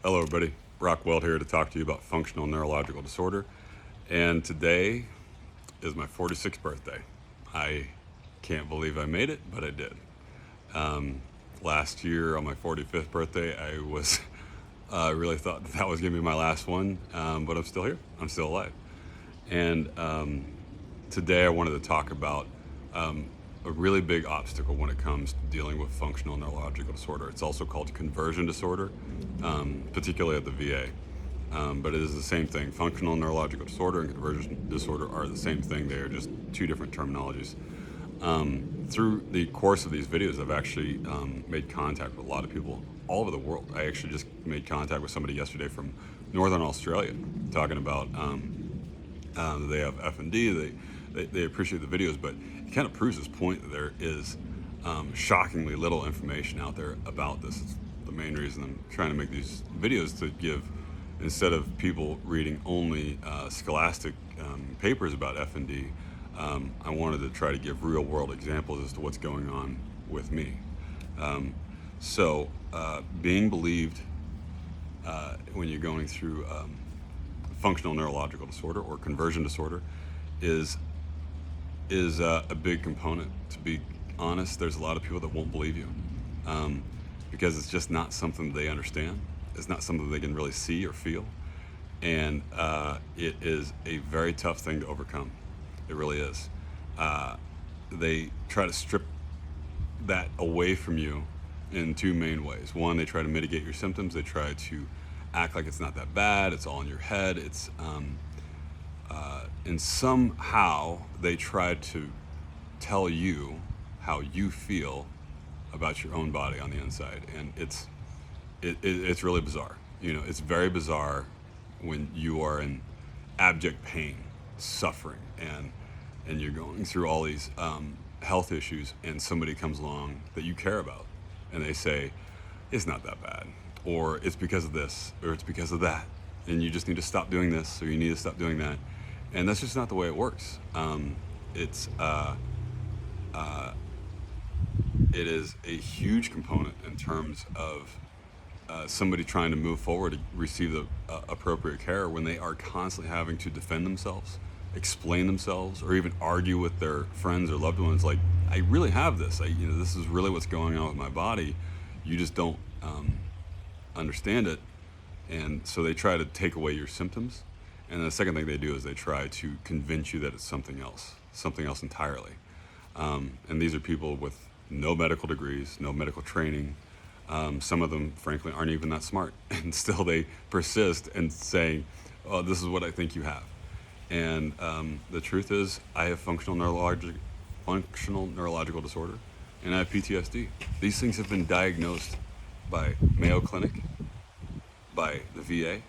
Hello, everybody. Brock Weld here to talk to you about functional neurological disorder. And today is my 46th birthday. I can't believe I made it, but I did. Last year on my 45th birthday, I was really thought that was going to be my last one, but I'm still here. I'm still alive. And today I wanted to talk about a really big obstacle when it comes to dealing with functional neurological disorder. It's also called conversion disorder, particularly at the VA. But it is the same thing. Functional neurological disorder and conversion disorder are the same thing. They are just two different terminologies. Through the course of these videos, I've actually made contact with a lot of people all over the world. I actually just made contact with somebody yesterday from Northern Australia talking about they have FND. They appreciate the videos, but it kind of proves this point that there is shockingly little information out there about this. It's the main reason I'm trying to make these videos, to give, instead of people reading only scholastic papers about FND, I wanted to try to give real world examples as to what's going on with me. Being believed when you're going through functional neurological disorder or conversion disorder is a big component. To be honest, there's a lot of people that won't believe you because it's just not something they understand. It's not something they can really see or feel, and it is a very tough thing to overcome. It really is. They try to strip that away from you in two main ways. One, they try to mitigate your symptoms. They try to act like it's not that bad. It's all in your head. And somehow they try to tell you how you feel about your own body on the inside, and it's really bizarre. It's very bizarre when you are in abject pain, suffering, and you're going through all these health issues, and somebody comes along that you care about, and they say it's not that bad, or it's because of this, or it's because of that, and you just need to stop doing this, or you need to stop doing that. And that's just not the way it works. It is a huge component in terms of somebody trying to move forward to receive the appropriate care when they are constantly having to defend themselves, explain themselves, or even argue with their friends or loved ones. Like, I really have this. This is really what's going on with my body. You just don't understand it, and so they try to take away your symptoms. And the second thing they do is they try to convince you that it's something else entirely. And these are people with no medical degrees, no medical training. Some of them, frankly, aren't even that smart. And still they persist in saying, oh, this is what I think you have. And the truth is, I have functional neurological disorder, and I have PTSD. These things have been diagnosed by Mayo Clinic, by the VA,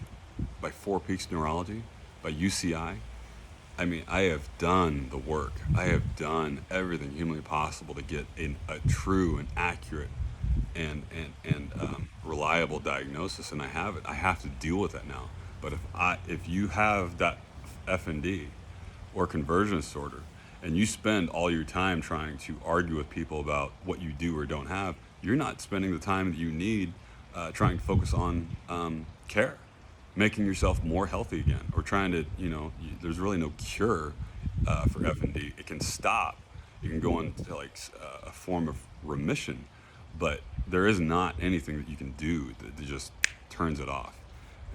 by Four Peaks Neurology, by UCI. I mean, I have done the work. I have done everything humanly possible to get a true and accurate and reliable diagnosis, and I have it. I have to deal with it now. But if you have that FND or conversion disorder, and you spend all your time trying to argue with people about what you do or don't have, you're not spending the time that you need trying to focus on care, making yourself more healthy again, or trying to, there's really no cure for FND. It can stop. You can go into like a form of remission, but there is not anything that you can do that just turns it off.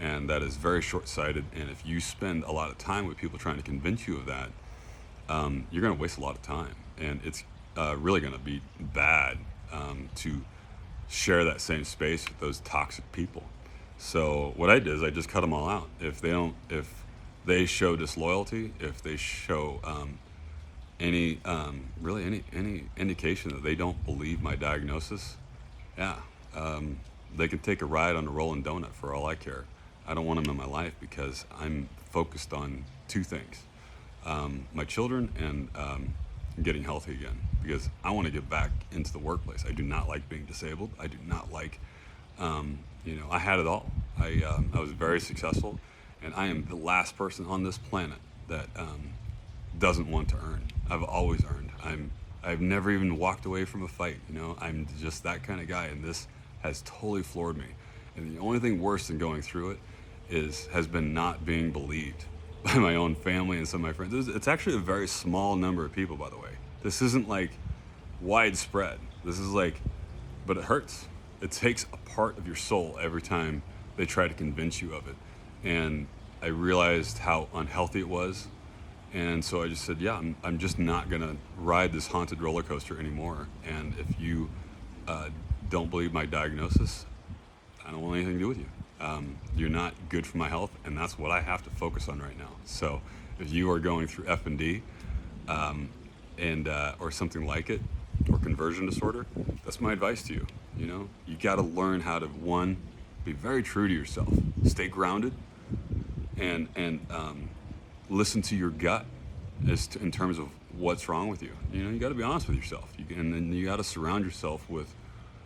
And that is very short-sighted. And if you spend a lot of time with people trying to convince you of that, you're going to waste a lot of time. And it's really going to be bad to share that same space with those toxic people. So what I did is I just cut them all out. If they show disloyalty, if they show any indication that they don't believe my diagnosis, they can take a ride on a rolling donut for all I care. I don't want them in my life because I'm focused on two things: my children and getting healthy again. Because I want to get back into the workplace. I do not like being disabled. I do not like. I had it all. I was very successful, and I am the last person on this planet that doesn't want to earn. I've always earned. I've never even walked away from a fight. I'm just that kind of guy, and this has totally floored me. And the only thing worse than going through it has been not being believed by my own family and some of my friends. It's actually a very small number of people, by the way. This isn't like widespread. This is like, but it hurts. It takes a part of your soul every time they try to convince you of it. And I realized how unhealthy it was. And so I just said, yeah, I'm just not going to ride this haunted roller coaster anymore. And if you don't believe my diagnosis, I don't want anything to do with you. You're not good for my health, and that's what I have to focus on right now. So if you are going through F&D or something like it, or conversion disorder, that's my advice to you. You know, you got to learn how to, one, be very true to yourself, stay grounded, and listen to your gut in terms of what's wrong with you. You know, you got to be honest with yourself, and then you got to surround yourself with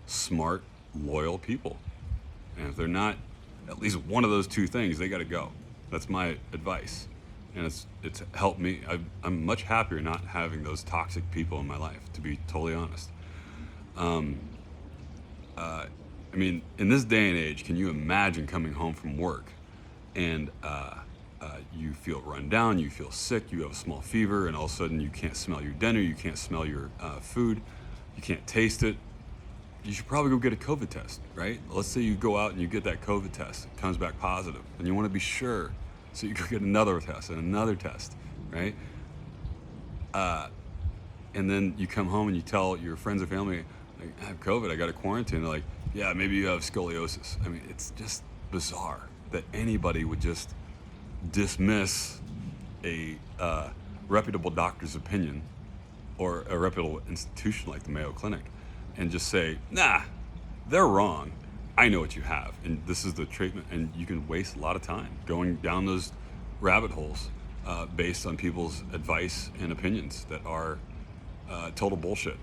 smart, loyal people. And if they're not at least one of those two things, they got to go. That's my advice, and it's helped me. I'm much happier not having those toxic people in my life, to be totally honest. I mean, in this day and age, can you imagine coming home from work and you feel run down, you feel sick, you have a small fever, and all of a sudden you can't smell your dinner, you can't smell your food, you can't taste it. You should probably go get a COVID test, right? Let's say you go out and you get that COVID test, it comes back positive, and you want to be sure, so you go get another test and another test, right? And then you come home and you tell your friends or family, I have COVID, I got a quarantine. They're like, yeah, maybe you have scoliosis. I mean, it's just bizarre that anybody would just dismiss a reputable doctor's opinion or a reputable institution like the Mayo Clinic and just say, nah, they're wrong. I know what you have, and this is the treatment. And you can waste a lot of time going down those rabbit holes based on people's advice and opinions that are total bullshit.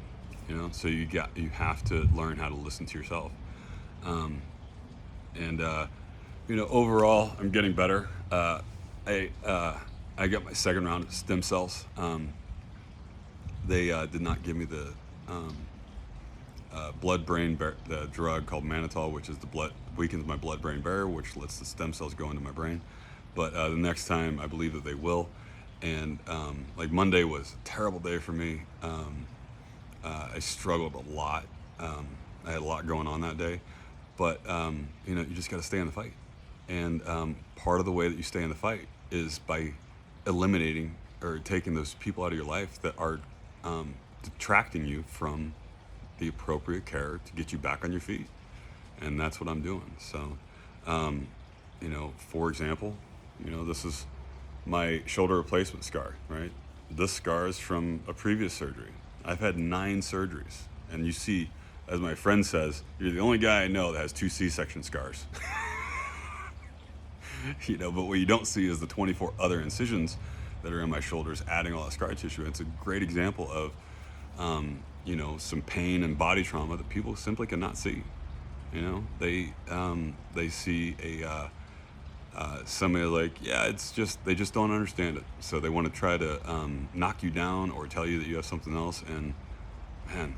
You know, so you have to learn how to listen to yourself. You know, overall, I'm getting better. I got my second round of stem cells. They did not give me the the drug called mannitol, which is weakens my blood-brain barrier, which lets the stem cells go into my brain. But the next time, I believe that they will. And like Monday was a terrible day for me. I struggled a lot. I had a lot going on that day, but you know, you just got to stay in the fight. And part of the way that you stay in the fight is by eliminating or taking those people out of your life that are detracting you from the appropriate care to get you back on your feet. And that's what I'm doing. So, you know, for example, you know, this is my shoulder replacement scar, right? This scar is from a previous surgery. I've had 9 surgeries, and you see, as my friend says, you're the only guy I know that has 2 C-section scars. You know, but what you don't see is the 24 other incisions that are in my shoulders, adding all that scar tissue. It's a great example of, you know, some pain and body trauma that people simply cannot see. You know, they see somebody like, yeah, it's just, they just don't understand it. So they want to try to knock you down or tell you that you have something else. And man,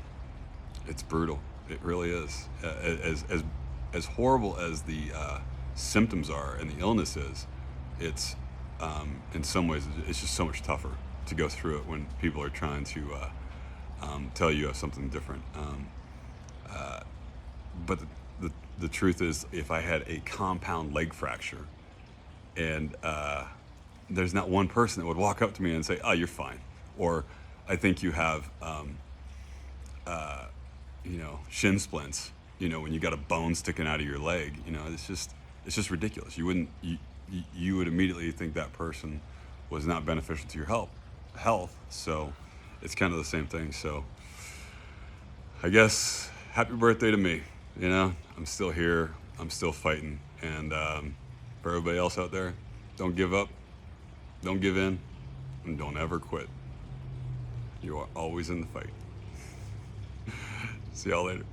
it's brutal. It really is. As horrible as the symptoms are and the illness is, it's in some ways it's just so much tougher to go through it when people are trying to tell you have something different. But the truth is, if I had a compound leg fracture, and there's not one person that would walk up to me and say, oh, you're fine, or I think you have you know, shin splints, you know, when you got a bone sticking out of your leg. You know, it's just ridiculous. You would immediately think that person was not beneficial to your health. So it's kind of the same thing. So I guess happy birthday to me. You know, I'm still here, I'm still fighting. And for everybody else out there, don't give up, don't give in, and don't ever quit. You are always in the fight. See y'all later.